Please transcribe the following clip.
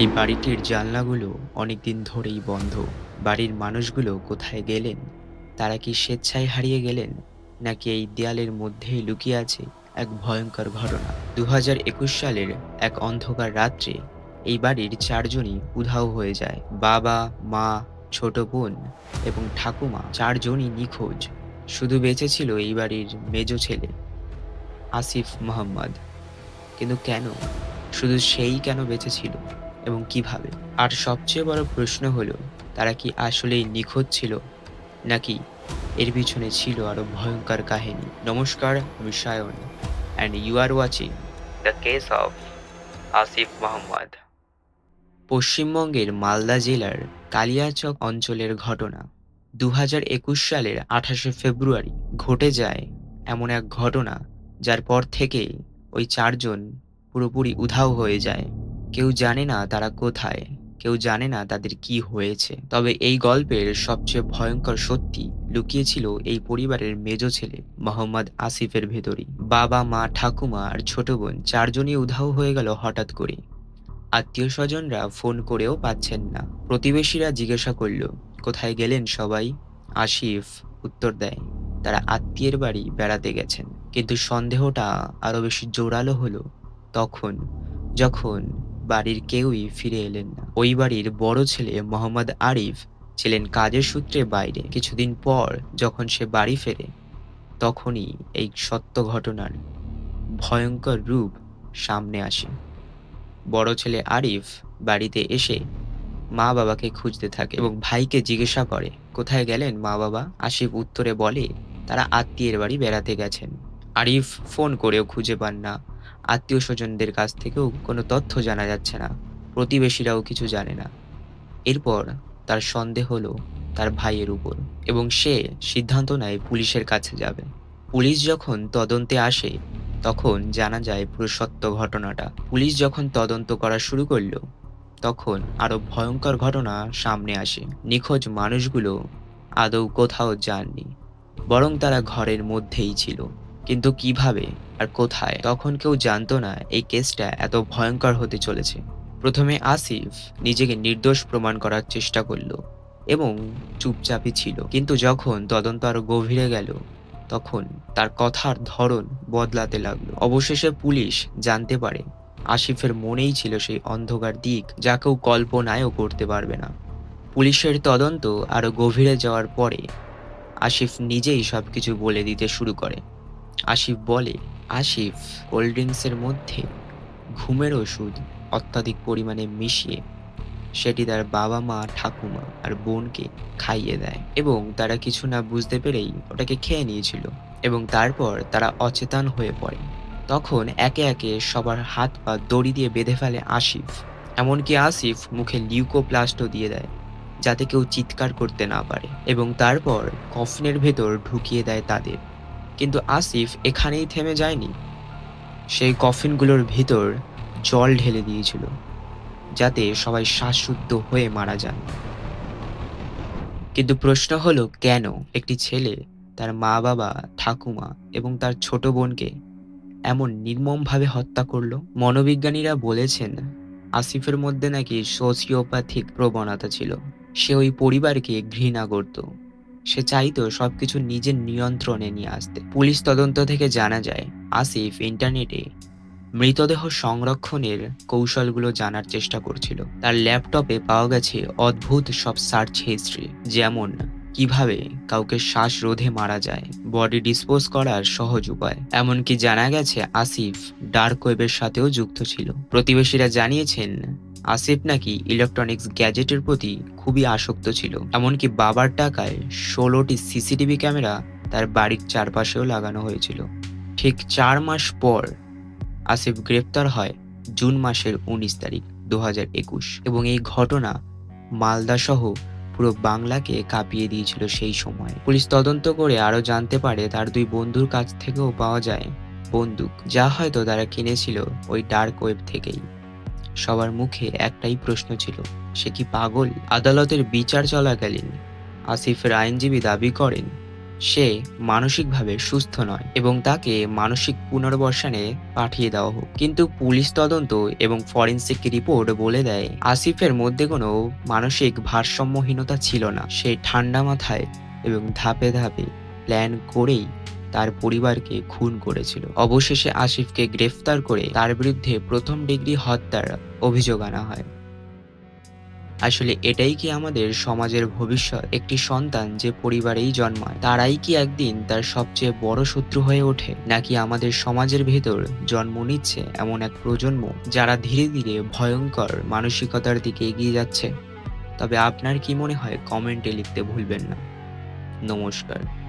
এই বাড়িটির জানলাগুলো অনেকদিন ধরেই বন্ধ। বাড়ির মানুষগুলো কোথায় গেলেন? তারা কি স্বেচ্ছায় হারিয়ে গেলেন? নাকি এই দেয়ালের মধ্যেই লুকিয়ে আছে এক ভয়ঙ্কর ঘটনা? ২০২১ সালের এক অন্ধকার রাত্রে এই বাড়ির ৪ জনই উধাও হয়ে যায়। বাবা, মা, ছোট বোন এবং ঠাকুমা ৪ জনই নিখোঁজ। শুধু বেঁচে ছিল এই বাড়ির মেজো ছেলে আসিফ মোহাম্মদ। কিন্তু কেন? শুধু সেই কেন বেঁচে ছিল এবং কিভাবে? আর সবচেয়ে বড় প্রশ্ন হলো, তারা কি আসলেই নিখোঁজ ছিল? নাকি এর পিছনে ছিল আরো ভয়ঙ্কর কাহিনী? নমস্কার, আমি Sayan and you are watching the case of Asif Mohammad. পশ্চিমবঙ্গের মালদা জেলার কালিয়াচক অঞ্চলের ঘটনা। ২০২১ সালের ২৮শে ফেব্রুয়ারি ঘটে যায় এমন এক ঘটনা, যার পর থেকেই ওই ৪ জন পুরোপুরি উধাও হয়ে যায়। কেউ জানে না তারা কোথায়, কেউ জানে না তাদের কি হয়েছে। তবে এই গল্পের সবচেয়ে ভয়ঙ্কর সত্যি লুকিয়ে ছিল এই পরিবারের মেজো ছেলে মোহাম্মদ আসিফের ভেতরই। বাবা, মা, ঠাকুমা আর ছোট বোন ৪ জনই উধাও হয়ে গেল হঠাৎ করে। আত্মীয়স্বজনরা ফোন করেও পাচ্ছেন না। প্রতিবেশীরা জিজ্ঞাসা করল, কোথায় গেলেন সবাই? আসিফ উত্তর দেয়, তারা আত্মীয়ের বাড়ি বেড়াতে গেছেন। কিন্তু সন্দেহটা আরো বেশি জোরালো হলো তখন, যখন বাড়ির কেউই ফিরে এলেন না। ওই বাড়ির বড় ছেলে মোহাম্মদ আরিফ ছিলেন কাজের সূত্রে বাইরে। কিছুদিন পর যখন সে বাড়ি ফেরে, তখনই এই সত্য ঘটনার ভয়ঙ্কর রূপ সামনে আসে। বড় ছেলে আরিফ বাড়িতে এসে মা বাবাকে খুঁজতে থাকে এবং ভাইকে জিজ্ঞাসা করে, কোথায় গেলেন মা বাবা? আসিফ উত্তরে বলে, তারা আত্মীয়ের বাড়ি বেড়াতে গেছেন। আরিফ ফোন করেও খুঁজে পান না, আত্মীয় স্বজনদের কাছ থেকেও কোনো তথ্য জানা যাচ্ছে না, প্রতিবেশীরাও কিছু জানে না। এরপর তার সন্দেহ হলো তার ভাইয়ের উপর এবং সে সিদ্ধান্ত নেয় পুলিশের কাছে যাবে। পুলিশ যখন তদন্তে আসে, তখন জানা যায় পুরো সত্য ঘটনাটা। পুলিশ যখন তদন্ত করা শুরু করলো, তখন আরো ভয়ঙ্কর ঘটনা সামনে আসে। নিখোঁজ মানুষগুলো আদৌ কোথাও যাননি, বরং তারা ঘরের মধ্যেই ছিল। কিন্তু কিভাবে আর কোথায়, তখন কেউ জানতো না এই কেসটা এত ভয়ঙ্কর হতে চলেছে। প্রথমে আসিফ নিজেকে নির্দোষ প্রমাণ করার চেষ্টা করলো এবং চুপচাপই ছিল। কিন্তু যখন তদন্ত আরো গভীরে গেল, তখন তার কথার ধরন বদলাতে লাগলো। অবশেষে পুলিশ জানতে পারে আসিফের মনেই ছিল সেই অন্ধকার দিক যা কেউ কল্পনায়ও করতে পারবে না। পুলিশের তদন্ত আরো গভীরে যাওয়ার পরে আসিফ নিজেই সবকিছু বলে দিতে শুরু করে। আসিফ বলে, আসিফ কোল্ড ড্রিঙ্কসের মধ্যে ঘুমের ওষুধ অত্যাধিক পরিমাণে মিশিয়ে সেটি তার বাবা, মা, ঠাকুমা আর বোনকে খাইয়ে দেয় এবং তারা কিছু না বুঝতে পেরেই ওটাকে খেয়ে নিয়েছিল এবং তারপর তারা অচেতন হয়ে পড়ে। তখন একে একে সবার হাত পা দড়ি দিয়ে বেঁধে ফেলে আসিফ। এমনকি আসিফ মুখে লিউকোপ্লাস্টও দিয়ে দেয়, যাতে কেউ চিৎকার করতে না পারে, এবং তারপর কফিনের ভেতর ঢুকিয়ে দেয় তাদের। কিন্তু আসিফ এখানেই থেমে যায়নি। সেই কফিনগুলোর ভিতর জল ঢেলে দিয়েছিল, যাতে সবাই শ্বাসরুদ্ধ হয়ে মারা যান। কিন্তু প্রশ্ন হলো, কেন একটি ছেলে তার মা বাবা, ঠাকুমা এবং তার ছোট বোনকে এমন নির্মমভাবে হত্যা করলো? মনোবিজ্ঞানীরা বলেছেন আসিফের মধ্যে নাকি সোসিওপ্যাথিক প্রবণতা ছিল। সে ওই পরিবারকে ঘৃণা করত। সে চাইতো সবকিছু নিজের নিয়ন্ত্রণে নিয়ে আসতে। পুলিশ তদন্ত থেকে জানা যায় আসিফ ইন্টারনেটে মৃতদেহ সংরক্ষণের কৌশলগুলো জানার চেষ্টা করছিল। তার ল্যাপটপে পাওয়া গেছে অদ্ভুত সব সার্চ হিস্ট্রি, যেমন কিভাবে কাউকে শ্বাসরোধে মারা যায়, বডি ডিসপোজ করার সহজ উপায়। এমনকি জানা গেছে আসিফ ডার্ক ওয়েবের সাথেও যুক্ত ছিল। প্রতিবেশীরা জানিয়েছেন আসিফ নাকি ইলেকট্রনিক্স গ্যাজেটের প্রতি খুবই আসক্ত ছিল। এমনকি বাবার টাকায় 16টি সিসিটিভি ক্যামেরা তার বাড়ির চারপাশেও লাগানো হয়েছিল। ঠিক 4 মাস পর আসিফ গ্রেপ্তার হয় জুন মাসের 19 তারিখ 2021, এবং এই ঘটনা মালদা সহ পুরো বাংলাকে কাঁপিয়ে দিয়েছিল সেই সময়। পুলিশ তদন্ত করে আরো জানতে পারে তার দুই বন্ধুর কাছ থেকেও পাওয়া যায় বন্দুক, যা হয়তো তারা কিনেছিল ওই ডার্ক ওয়েব থেকেই। সবার মুখে একটাই প্রশ্ন ছিল, সে কি পাগল? আদালতের বিচার চলাকালীন আসিফের আইনজীবী দাবি করেন সে মানসিকভাবে সুস্থ নয় এবং তাকে মানসিক পুনর্বাসনে পাঠিয়ে দেওয়া হোক। কিন্তু পুলিশ তদন্ত এবং ফরেনসিক রিপোর্ট বলে দেয় আসিফের মধ্যে কোনো মানসিক ভারসাম্যহীনতা ছিল না। সে ঠান্ডা মাথায় এবং ধাপে ধাপে প্ল্যান করেই তার পরিবারকে খুন করেছিল। অবশেষে আসিফকে গ্রেফতার করে তার বিরুদ্ধে প্রথম ডিগ্রি হত্যার অভিযোগ আনা হয়। আসলে এটাই কি আমাদের সমাজের ভবিষ্যৎ? একটি সন্তান যে পরিবারেই জন্মায় তারাই কি একদিন তার সবচেয়ে বড় শত্রু হয়ে ওঠে? নাকি আমাদের সমাজের ভেতর জন্ম নিচ্ছে এমন এক প্রজন্ম যারা ধীরে ধীরে ভয়ঙ্কর মানসিকতার দিকে এগিয়ে যাচ্ছে? তবে আপনার কি মনে হয় কমেন্টে লিখতে ভুলবেন না। নমস্কার।